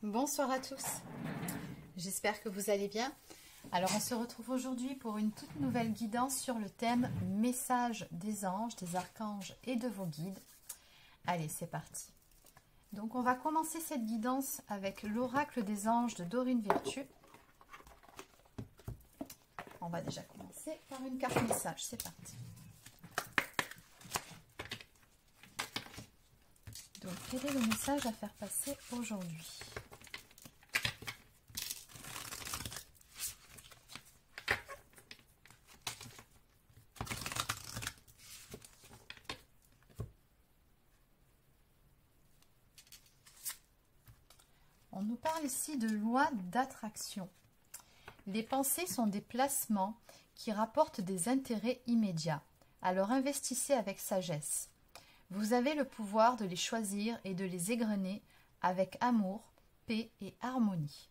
Bonsoir à tous, j'espère que vous allez bien. Alors on se retrouve aujourd'hui pour une toute nouvelle guidance sur le thème message des anges, des archanges et de vos guides. Allez, c'est parti. Donc on va commencer cette guidance avec l'oracle des anges de Dorine Virtue. On va déjà commencer par une carte message, c'est parti. Donc quel est le message à faire passer aujourd'hui ? On nous parle ici de loi d'attraction. Les pensées sont des placements qui rapportent des intérêts immédiats. Alors investissez avec sagesse. Vous avez le pouvoir de les choisir et de les égrener avec amour, paix et harmonie.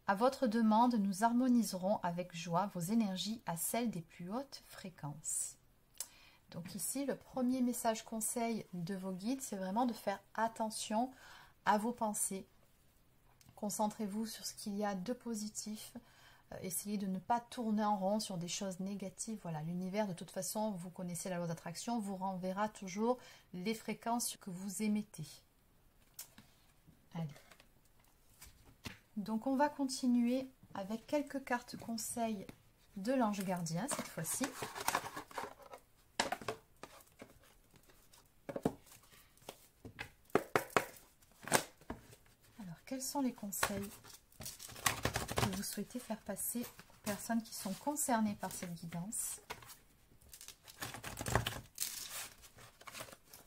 À votre demande, nous harmoniserons avec joie vos énergies à celles des plus hautes fréquences. Donc ici, le premier message conseil de vos guides, c'est vraiment de faire attention à vos pensées. Concentrez-vous sur ce qu'il y a de positif. Essayez de ne pas tourner en rond sur des choses négatives. Voilà, l'univers, de toute façon, vous connaissez la loi d'attraction, vous renverra toujours les fréquences que vous émettez. Allez. Donc, on va continuer avec quelques cartes conseils de l'ange gardien, cette fois-ci. Quels sont les conseils que vous souhaitez faire passer aux personnes qui sont concernées par cette guidance?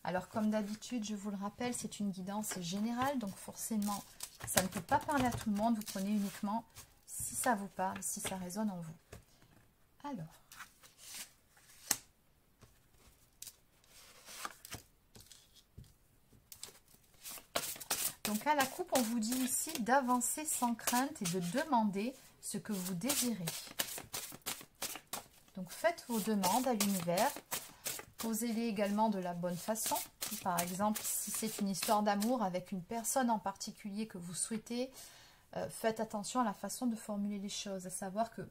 Alors, comme d'habitude, je vous le rappelle, c'est une guidance générale, donc forcément, ça ne peut pas parler à tout le monde. Vous prenez uniquement si ça vous parle, si ça résonne en vous. Alors, donc à la coupe, on vous dit ici d'avancer sans crainte et de demander ce que vous désirez. Donc faites vos demandes à l'univers, posez-les également de la bonne façon. Par exemple, si c'est une histoire d'amour avec une personne en particulier que vous souhaitez, faites attention à la façon de formuler les choses, à savoir que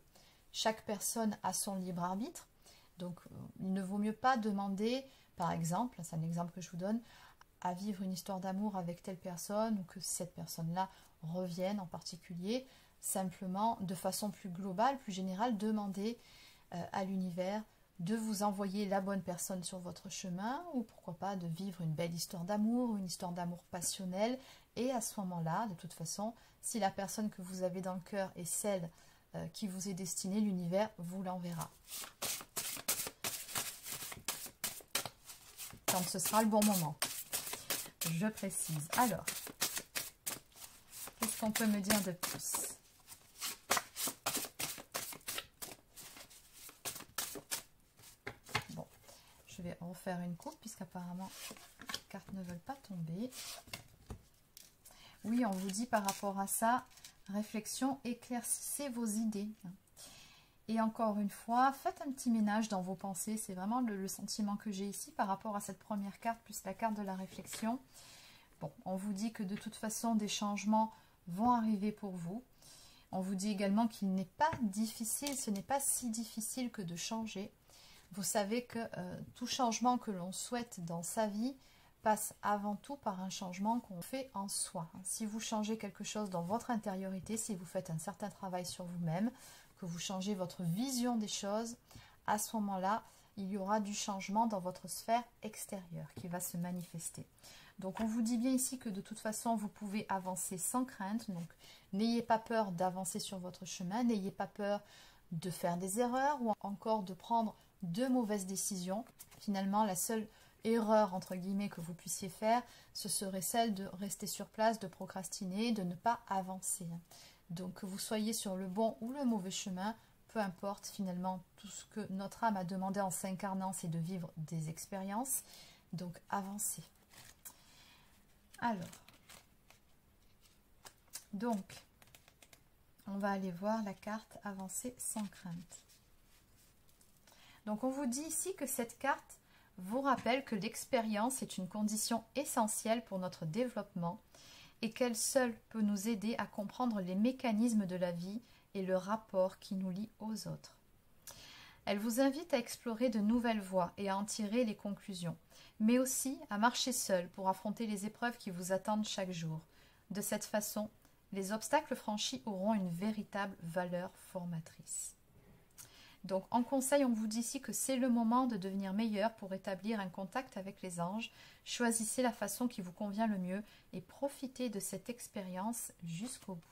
chaque personne a son libre arbitre. Donc il ne vaut mieux pas demander, par exemple, c'est un exemple que je vous donne, à vivre une histoire d'amour avec telle personne ou que cette personne-là revienne en particulier. Simplement, de façon plus globale, plus générale, demandez à l'univers de vous envoyer la bonne personne sur votre chemin ou pourquoi pas de vivre une belle histoire d'amour ou une histoire d'amour passionnelle. Et à ce moment-là, de toute façon, si la personne que vous avez dans le cœur est celle qui vous est destinée, l'univers vous l'enverra. Quand ce sera le bon moment. Je précise. Alors, qu'est-ce qu'on peut me dire de plus? Bon, je vais refaire une coupe puisqu'apparemment les cartes ne veulent pas tomber. Oui, on vous dit par rapport à ça, réflexion, éclaircissez vos idées. Et encore une fois, faites un petit ménage dans vos pensées. C'est vraiment le sentiment que j'ai ici par rapport à cette première carte, plus la carte de la réflexion. Bon, on vous dit que de toute façon, des changements vont arriver pour vous. On vous dit également qu'il n'est pas difficile, ce n'est pas si difficile que de changer. Vous savez que tout changement que l'on souhaite dans sa vie passe avant tout par un changement qu'on fait en soi. Si vous changez quelque chose dans votre intériorité, si vous faites un certain travail sur vous-même, que vous changez votre vision des choses, à ce moment-là, il y aura du changement dans votre sphère extérieure qui va se manifester. Donc, on vous dit bien ici que de toute façon, vous pouvez avancer sans crainte. Donc, n'ayez pas peur d'avancer sur votre chemin, n'ayez pas peur de faire des erreurs ou encore de prendre de mauvaises décisions. Finalement, la seule erreur, entre guillemets, que vous puissiez faire, ce serait celle de rester sur place, de procrastiner, de ne pas avancer. Donc, que vous soyez sur le bon ou le mauvais chemin, peu importe, finalement, tout ce que notre âme a demandé en s'incarnant, c'est de vivre des expériences. Donc, avancez. Alors, donc, on va aller voir la carte avancer sans crainte. Donc, on vous dit ici que cette carte vous rappelle que l'expérience est une condition essentielle pour notre développement et qu'elle seule peut nous aider à comprendre les mécanismes de la vie et le rapport qui nous lie aux autres. Elle vous invite à explorer de nouvelles voies et à en tirer les conclusions, mais aussi à marcher seule pour affronter les épreuves qui vous attendent chaque jour. De cette façon, les obstacles franchis auront une véritable valeur formatrice. Donc en conseil, on vous dit ici que c'est le moment de devenir meilleur pour établir un contact avec les anges. Choisissez la façon qui vous convient le mieux et profitez de cette expérience jusqu'au bout.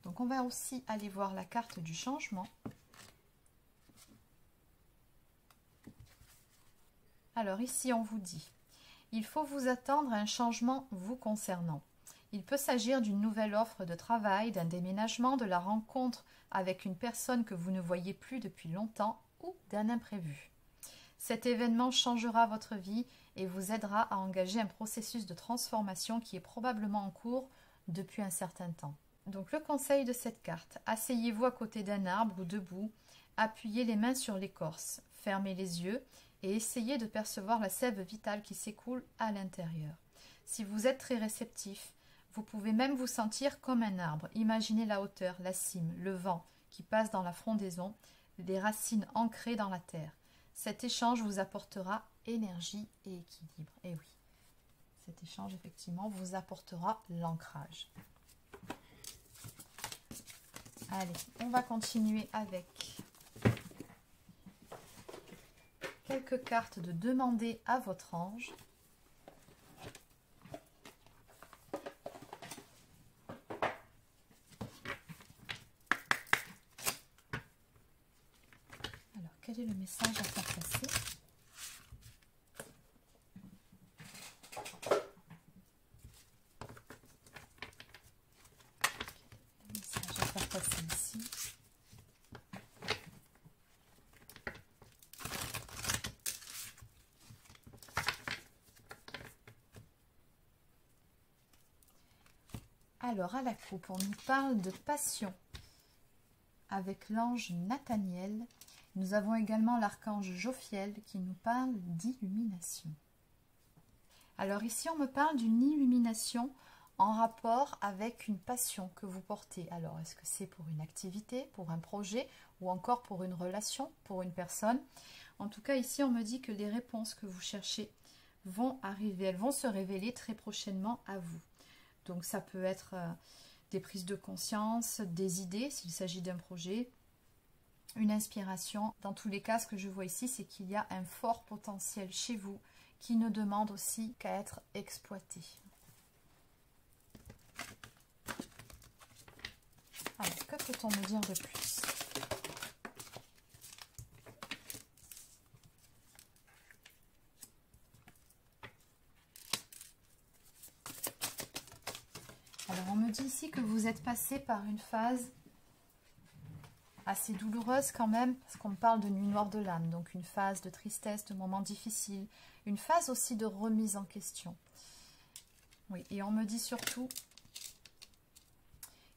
Donc on va aussi aller voir la carte du changement. Alors ici on vous dit, il faut vous attendre à un changement vous concernant. Il peut s'agir d'une nouvelle offre de travail, d'un déménagement, de la rencontre avec une personne que vous ne voyez plus depuis longtemps ou d'un imprévu. Cet événement changera votre vie et vous aidera à engager un processus de transformation qui est probablement en cours depuis un certain temps. Donc le conseil de cette carte, asseyez-vous à côté d'un arbre ou debout, appuyez les mains sur l'écorce, fermez les yeux et essayez de percevoir la sève vitale qui s'écoule à l'intérieur. Si vous êtes très réceptif, vous pouvez même vous sentir comme un arbre. Imaginez la hauteur, la cime, le vent qui passe dans la frondaison, les racines ancrées dans la terre. Cet échange vous apportera énergie et équilibre. Et oui, cet échange effectivement vous apportera l'ancrage. Allez, on va continuer avec quelques cartes de demander à votre ange. Quel est le message à faire passer? Le message à faire passer ici. Alors, à la coupe, on nous parle de passion avec l'ange Nathaniel. Nous avons également l'archange Jophiel qui nous parle d'illumination. Alors ici, on me parle d'une illumination en rapport avec une passion que vous portez. Alors, est-ce que c'est pour une activité, pour un projet ou encore pour une relation, pour une personne? En tout cas, ici, on me dit que les réponses que vous cherchez vont arriver. Elles vont se révéler très prochainement à vous. Donc, ça peut être des prises de conscience, des idées s'il s'agit d'un projet, une inspiration. Dans tous les cas, ce que je vois ici, c'est qu'il y a un fort potentiel chez vous qui ne demande aussi qu'à être exploité. Alors, que peut-on me dire de plus? Alors, on me dit ici que vous êtes passé par une phase assez douloureuse quand même, parce qu'on me parle de nuit noire de l'âme, donc une phase de tristesse, de moments difficiles, une phase aussi de remise en question. Oui, et on me dit surtout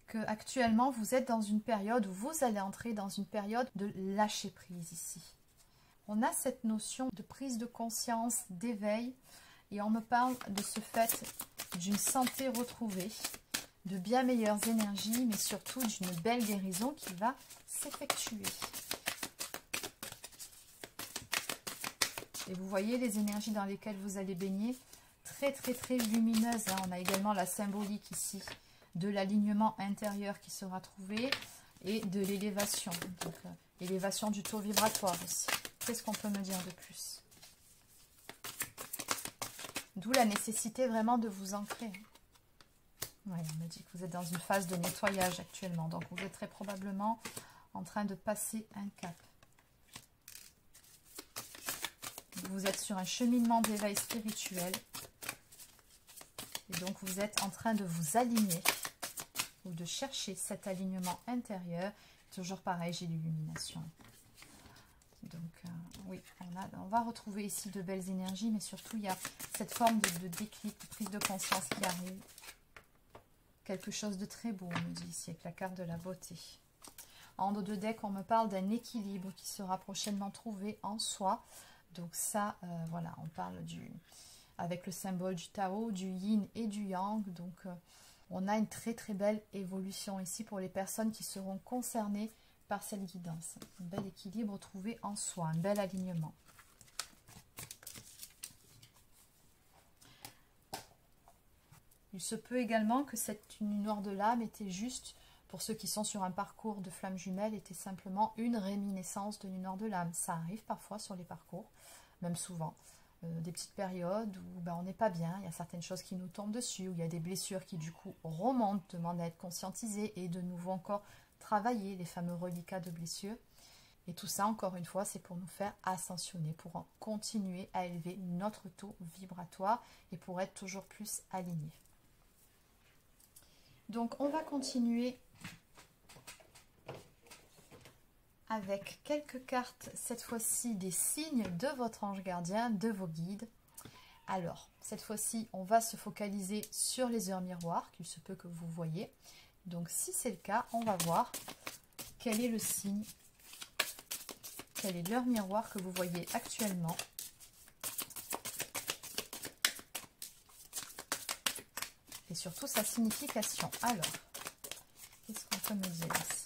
que actuellement vous êtes dans une période où vous allez entrer dans une période de lâcher prise ici. On a cette notion de prise de conscience, d'éveil, et on me parle de ce fait d'une santé retrouvée, de bien meilleures énergies, mais surtout d'une belle guérison qui va s'effectuer. Et vous voyez les énergies dans lesquelles vous allez baigner, très très très lumineuses. Hein. On a également la symbolique ici de l'alignement intérieur qui sera trouvé et de l'élévation. Donc élévation du taux vibratoire aussi. Qu'est-ce qu'on peut me dire de plus? D'où la nécessité vraiment de vous ancrer. Oui, on me dit que vous êtes dans une phase de nettoyage actuellement. Donc, vous êtes très probablement en train de passer un cap. Vous êtes sur un cheminement d'éveil spirituel. Et donc, vous êtes en train de vous aligner ou de chercher cet alignement intérieur. Toujours pareil, j'ai l'illumination. Donc, oui, on va retrouver ici de belles énergies, mais surtout, il y a cette forme de déclic, de prise de conscience qui arrive. Quelque chose de très beau, on me dit ici, avec la carte de la beauté. En dos de deck, on me parle d'un équilibre qui sera prochainement trouvé en soi. Donc ça, voilà, on parle avec le symbole du Tao, du Yin et du Yang. Donc on a une très très belle évolution ici pour les personnes qui seront concernées par cette guidance. Un bel équilibre trouvé en soi, un bel alignement. Il se peut également que cette nuit noire de l'âme était juste, pour ceux qui sont sur un parcours de flammes jumelles, était simplement une réminiscence de nuit noire de l'âme. Ça arrive parfois sur les parcours, même souvent. Des petites périodes où ben, on n'est pas bien, il y a certaines choses qui nous tombent dessus, où il y a des blessures qui du coup remontent, demandent à être conscientisées et de nouveau encore travailler les fameux reliquats de blessures. Et tout ça, encore une fois, c'est pour nous faire ascensionner, pour continuer à élever notre taux vibratoire et pour être toujours plus aligné. Donc, on va continuer avec quelques cartes, cette fois-ci des signes de votre ange gardien, de vos guides. Alors, cette fois-ci, on va se focaliser sur les heures miroirs, qu'il se peut que vous voyez. Donc, si c'est le cas, on va voir quel est le signe, quelle est l'heure miroir que vous voyez actuellement. Et surtout sa signification. Alors, qu'est-ce qu'on peut me dire ici?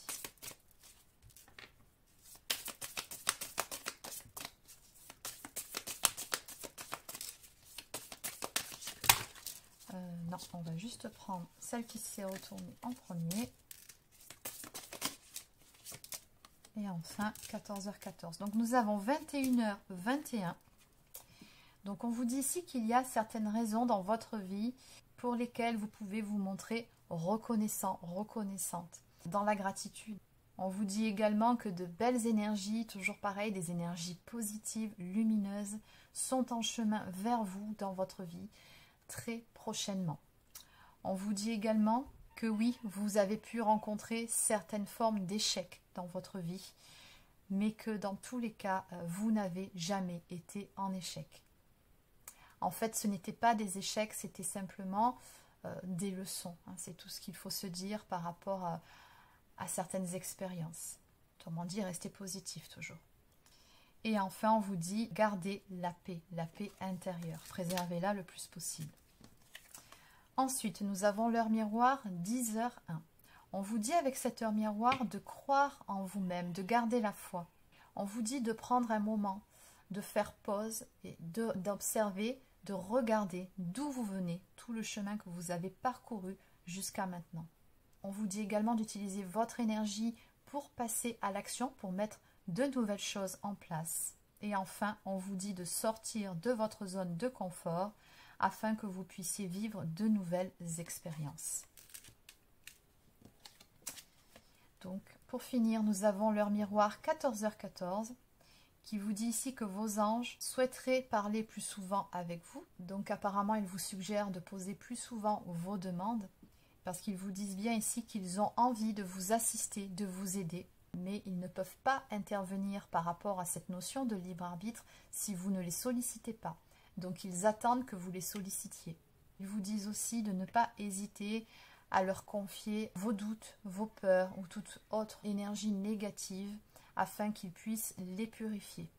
Non, on va juste prendre celle qui s'est retournée en premier. Et enfin, 14h14. Donc, nous avons 21h21. Donc, on vous dit ici qu'il y a certaines raisons dans votre vie pour lesquelles vous pouvez vous montrer reconnaissant, reconnaissante, dans la gratitude. On vous dit également que de belles énergies, toujours pareil, des énergies positives, lumineuses, sont en chemin vers vous dans votre vie très prochainement. On vous dit également que oui, vous avez pu rencontrer certaines formes d'échecs dans votre vie, mais que dans tous les cas, vous n'avez jamais été en échec. En fait, ce n'était pas des échecs, c'était simplement des leçons. Hein. C'est tout ce qu'il faut se dire par rapport à certaines expériences. Autrement dit, restez positif toujours. Et enfin, on vous dit, gardez la paix intérieure. Préservez-la le plus possible. Ensuite, nous avons l'heure miroir 10h01. On vous dit avec cette heure miroir de croire en vous-même, de garder la foi. On vous dit de prendre un moment, de faire pause et d'observer, de regarder d'où vous venez, tout le chemin que vous avez parcouru jusqu'à maintenant. On vous dit également d'utiliser votre énergie pour passer à l'action, pour mettre de nouvelles choses en place. Et enfin, on vous dit de sortir de votre zone de confort afin que vous puissiez vivre de nouvelles expériences. Donc, pour finir, nous avons l'heure miroir 14h14 qui vous dit ici que vos anges souhaiteraient parler plus souvent avec vous. Donc, apparemment, ils vous suggèrent de poser plus souvent vos demandes parce qu'ils vous disent bien ici qu'ils ont envie de vous assister, de vous aider, mais ils ne peuvent pas intervenir par rapport à cette notion de libre arbitre si vous ne les sollicitez pas. Donc, ils attendent que vous les sollicitiez. Ils vous disent aussi de ne pas hésiter à leur confier vos doutes, vos peurs ou toute autre énergie négative afin qu'ils puissent les purifier.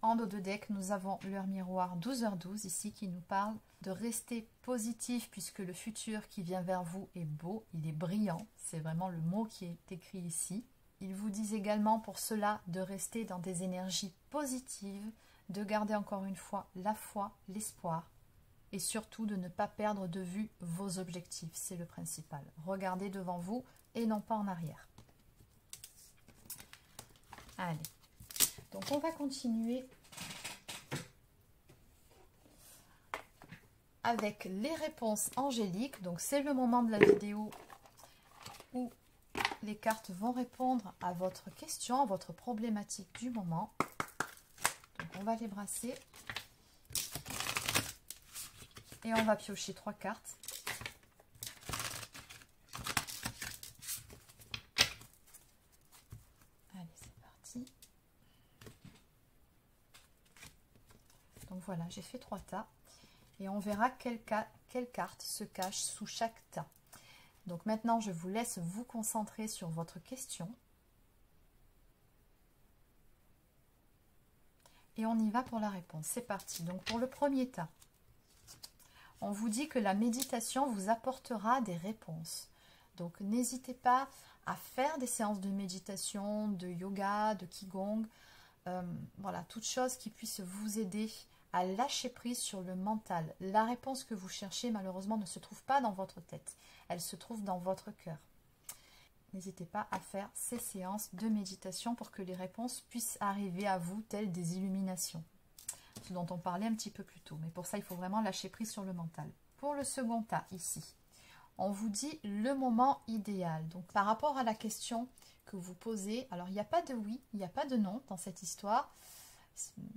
En dos de deck, nous avons l'heure miroir 12h12 ici qui nous parle de rester positif puisque le futur qui vient vers vous est beau, il est brillant. C'est vraiment le mot qui est écrit ici. Ils vous disent également pour cela de rester dans des énergies positives, de garder encore une fois la foi, l'espoir et surtout de ne pas perdre de vue vos objectifs. C'est le principal. Regardez devant vous et non pas en arrière. Allez. Donc, on va continuer avec les réponses angéliques. Donc, c'est le moment de la vidéo où les cartes vont répondre à votre question, à votre problématique du moment. Donc, on va les brasser. Et on va piocher 3 cartes. Allez, c'est parti. Donc voilà, j'ai fait 3 tas. Et on verra quelle carte se cache sous chaque tas. Donc maintenant, je vous laisse vous concentrer sur votre question. Et on y va pour la réponse. C'est parti. Donc pour le premier tas, on vous dit que la méditation vous apportera des réponses. Donc n'hésitez pas à faire des séances de méditation, de yoga, de qigong. Voilà, toute chose qui puisse vous aider à lâcher prise sur le mental. La réponse que vous cherchez, malheureusement, ne se trouve pas dans votre tête. Elle se trouve dans votre cœur. N'hésitez pas à faire ces séances de méditation pour que les réponses puissent arriver à vous telles des illuminations. Ce dont on parlait un petit peu plus tôt. Mais pour ça, il faut vraiment lâcher prise sur le mental. Pour le second tas, ici, on vous dit le moment idéal. Donc, par rapport à la question que vous posez, alors il n'y a pas de oui, il n'y a pas de non dans cette histoire.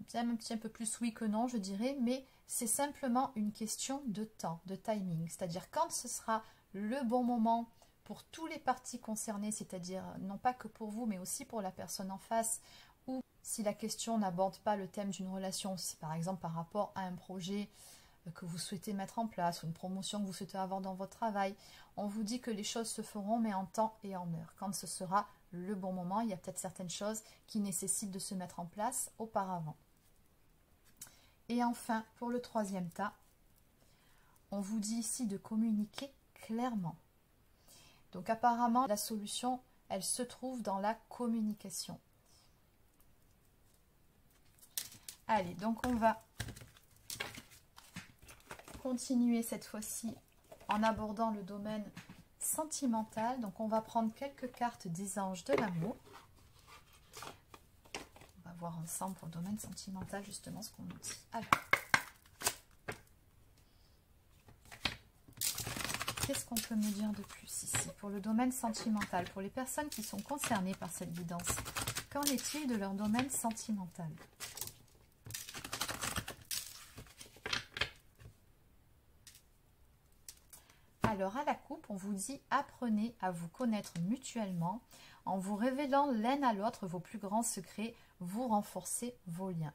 C'est un petit peu plus oui que non, je dirais, mais c'est simplement une question de temps, de timing. C'est-à-dire quand ce sera le bon moment pour tous les parties concernées, c'est-à-dire non pas que pour vous, mais aussi pour la personne en face, ou si la question n'aborde pas le thème d'une relation, si par exemple par rapport à un projet que vous souhaitez mettre en place, ou une promotion que vous souhaitez avoir dans votre travail, on vous dit que les choses se feront, mais en temps et en heure. Quand ce sera le bon moment, il y a peut-être certaines choses qui nécessitent de se mettre en place auparavant. Et enfin, pour le troisième tas, on vous dit ici de communiquer clairement. Donc apparemment, la solution, elle se trouve dans la communication. Allez, donc on va continuer cette fois-ci en abordant le domaine sentimental. Donc on va prendre quelques cartes des anges de l'amour. On va voir ensemble pour le domaine sentimental justement ce qu'on nous dit. Alors, qu'est-ce qu'on peut me dire de plus ici pour le domaine sentimental, pour les personnes qui sont concernées par cette guidance? Qu'en est-il de leur domaine sentimental? Alors à la coupe, on vous dit apprenez à vous connaître mutuellement en vous révélant l'un à l'autre vos plus grands secrets, vous renforcez vos liens.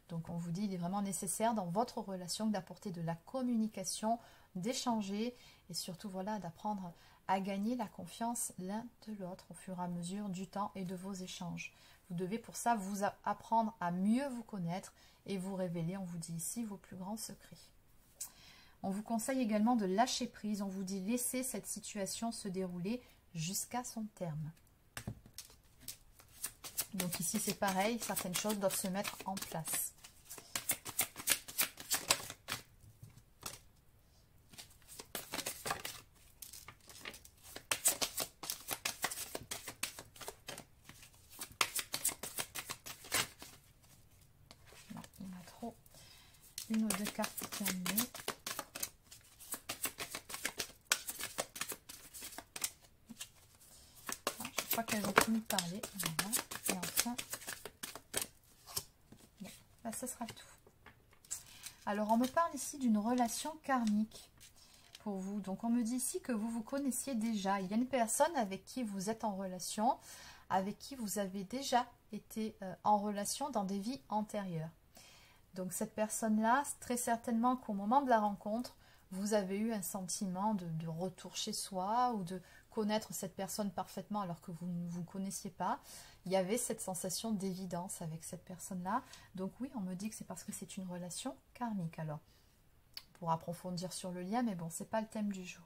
Donc on vous dit il est vraiment nécessaire dans votre relation d'apporter de la communication, d'échanger et surtout voilà d'apprendre à gagner la confiance l'un de l'autre au fur et à mesure du temps et de vos échanges. Vous devez pour ça vous apprendre à mieux vous connaître et vous révéler, on vous dit ici, vos plus grands secrets. On vous conseille également de lâcher prise. On vous dit laisser cette situation se dérouler jusqu'à son terme. Donc ici c'est pareil, certaines choses doivent se mettre en place. Non, il y en a trop. Une ou deux cartes terminées. Qu'elles ont fini de parler. Voilà. Et enfin, bon, là, ce sera tout. Alors, on me parle ici d'une relation karmique pour vous. Donc, on me dit ici que vous vous connaissiez déjà. Il y a une personne avec qui vous êtes en relation, avec qui vous avez déjà été en relation dans des vies antérieures. Donc, cette personne-là, très certainement qu'au moment de la rencontre, vous avez eu un sentiment de retour chez soi ou de connaître cette personne parfaitement alors que vous ne vous connaissiez pas. Il y avait cette sensation d'évidence avec cette personne-là. Donc oui, on me dit que c'est parce que c'est une relation karmique. Alors, pour approfondir sur le lien, mais bon, ce n'est pas le thème du jour.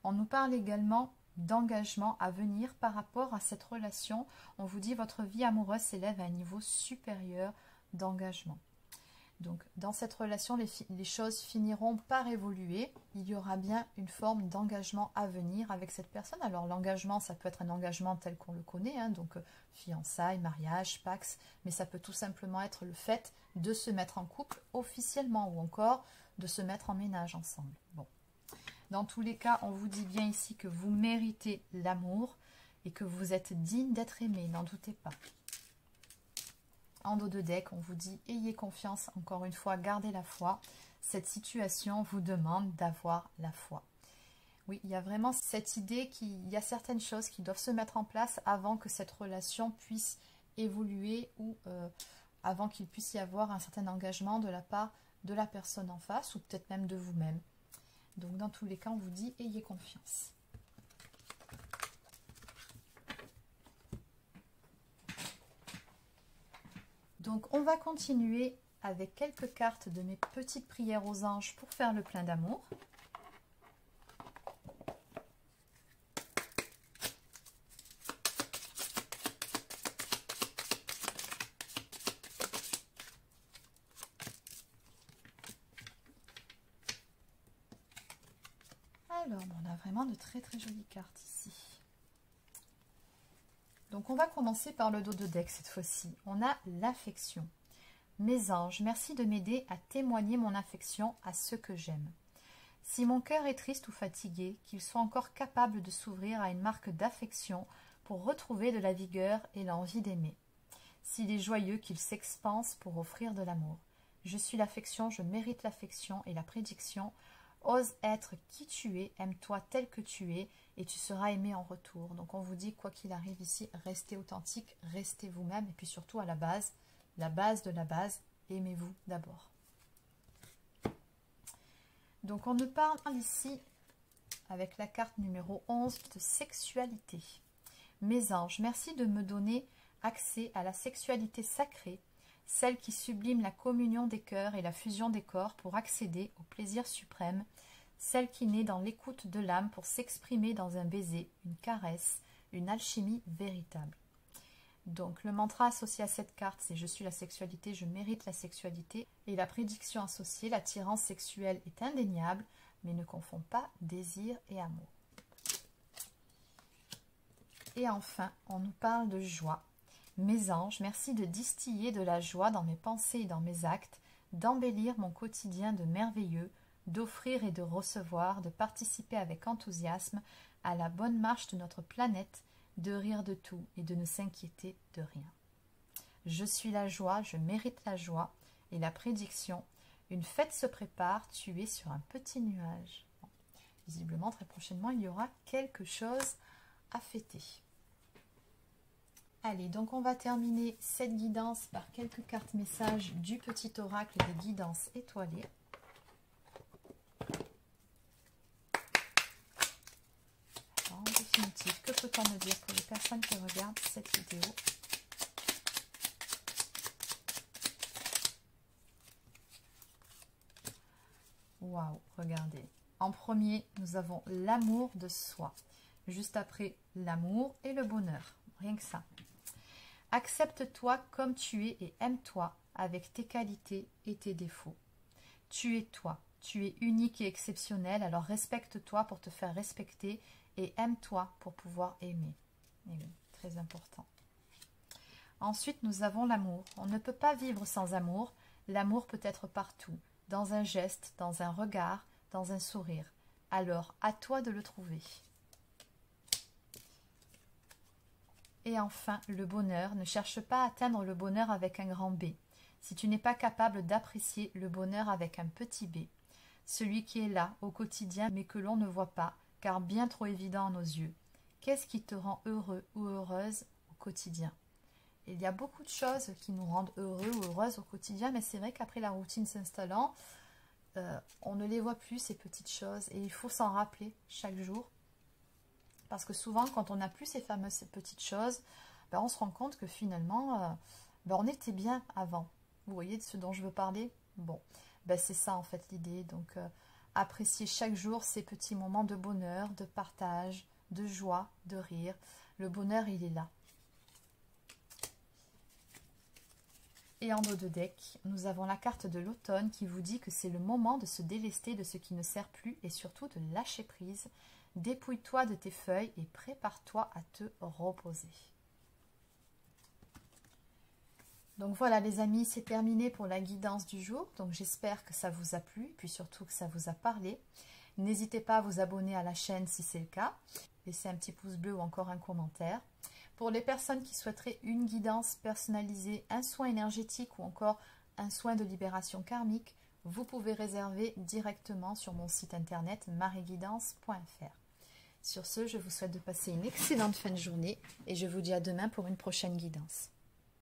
On nous parle également d'engagement à venir par rapport à cette relation. On vous dit votre vie amoureuse s'élève à un niveau supérieur d'engagement. Donc, dans cette relation, les choses finiront par évoluer. Il y aura bien une forme d'engagement à venir avec cette personne. Alors, l'engagement, ça peut être un engagement tel qu'on le connaît, hein, donc fiançailles, mariage, pax, mais ça peut tout simplement être le fait de se mettre en couple officiellement ou encore de se mettre en ménage ensemble. Bon. Dans tous les cas, on vous dit bien ici que vous méritez l'amour et que vous êtes digne d'être aimé, n'en doutez pas. En dos de deck, on vous dit ayez confiance, encore une fois, gardez la foi. Cette situation vous demande d'avoir la foi. Oui, il y a vraiment cette idée qu'il y a certaines choses qui doivent se mettre en place avant que cette relation puisse évoluer ou avant qu'il puisse y avoir un certain engagement de la part de la personne en face ou peut-être même de vous-même. Donc dans tous les cas, on vous dit ayez confiance. Donc on va continuer avec quelques cartes de mes petites prières aux anges pour faire le plein d'amour. Alors, on a vraiment de très jolies cartes ici. Donc, on va commencer par le dos de deck cette fois-ci. On a l'affection. Mes anges, merci de m'aider à témoigner mon affection à ceux que j'aime. Si mon cœur est triste ou fatigué, qu'il soit encore capable de s'ouvrir à une marque d'affection pour retrouver de la vigueur et l'envie d'aimer. S'il est joyeux, qu'il s'expanse pour offrir de l'amour. Je suis l'affection, je mérite l'affection et la prédiction. Ose être qui tu es, aime-toi tel que tu es et tu seras aimé en retour. Donc on vous dit, quoi qu'il arrive ici, restez authentique, restez vous-même et puis surtout à la base de la base, aimez-vous d'abord. Donc on nous parle ici, avec la carte numéro 11, de sexualité. Mes anges, merci de me donner accès à la sexualité sacrée, celle qui sublime la communion des cœurs et la fusion des corps pour accéder au plaisir suprême, celle qui naît dans l'écoute de l'âme pour s'exprimer dans un baiser, une caresse, une alchimie véritable. Donc le mantra associé à cette carte, c'est « Je suis la sexualité, je mérite la sexualité » et la prédiction associée, l'attirance sexuelle est indéniable, mais ne confond pas désir et amour. Et enfin, on nous parle de joie. Mes anges, merci de distiller de la joie dans mes pensées et dans mes actes, d'embellir mon quotidien de merveilleux, d'offrir et de recevoir, de participer avec enthousiasme à la bonne marche de notre planète, de rire de tout et de ne s'inquiéter de rien. Je suis la joie, je mérite la joie et la prédiction. Une fête se prépare, tu es sur un petit nuage. Bon, visiblement, très prochainement, il y aura quelque chose à fêter. Allez, donc on va terminer cette guidance par quelques cartes messages du petit oracle des guidances étoilées. Alors, en définitive, que peut-on me dire pour les personnes qui regardent cette vidéo? Waouh, regardez. En premier, nous avons l'amour de soi. Juste après, l'amour et le bonheur. Rien que ça. Accepte-toi comme tu es et aime-toi avec tes qualités et tes défauts. Tu es toi, tu es unique et exceptionnel, alors respecte-toi pour te faire respecter et aime-toi pour pouvoir aimer. Et oui, très important. Ensuite, nous avons l'amour. On ne peut pas vivre sans amour. L'amour peut être partout, dans un geste, dans un regard, dans un sourire. Alors, à toi de le trouver. Et enfin, le bonheur. Ne cherche pas à atteindre le bonheur avec un grand B. Si tu n'es pas capable d'apprécier le bonheur avec un petit b. Celui qui est là, au quotidien, mais que l'on ne voit pas, car bien trop évident à nos yeux. Qu'est-ce qui te rend heureux ou heureuse au quotidien? Il y a beaucoup de choses qui nous rendent heureux ou heureuses au quotidien, mais c'est vrai qu'après la routine s'installant, on ne les voit plus, ces petites choses, et il faut s'en rappeler chaque jour. Parce que souvent, quand on n'a plus ces fameuses petites choses, ben on se rend compte que finalement, on était bien avant. Vous voyez de ce dont je veux parler? Bon, ben c'est ça en fait l'idée. Donc, apprécier chaque jour ces petits moments de bonheur, de partage, de joie, de rire. Le bonheur, il est là. Et en dos de deck, nous avons la carte de l'automne qui vous dit que c'est le moment de se délester de ce qui ne sert plus et surtout de lâcher prise. Dépouille-toi de tes feuilles et prépare-toi à te reposer. Donc voilà les amis, c'est terminé pour la guidance du jour. Donc j'espère que ça vous a plu et puis surtout que ça vous a parlé. N'hésitez pas à vous abonner à la chaîne si c'est le cas. Laissez un petit pouce bleu ou encore un commentaire. Pour les personnes qui souhaiteraient une guidance personnalisée, un soin énergétique ou encore un soin de libération karmique, vous pouvez réserver directement sur mon site internet marieguidance.fr. Sur ce, je vous souhaite de passer une excellente fin de journée et je vous dis à demain pour une prochaine guidance.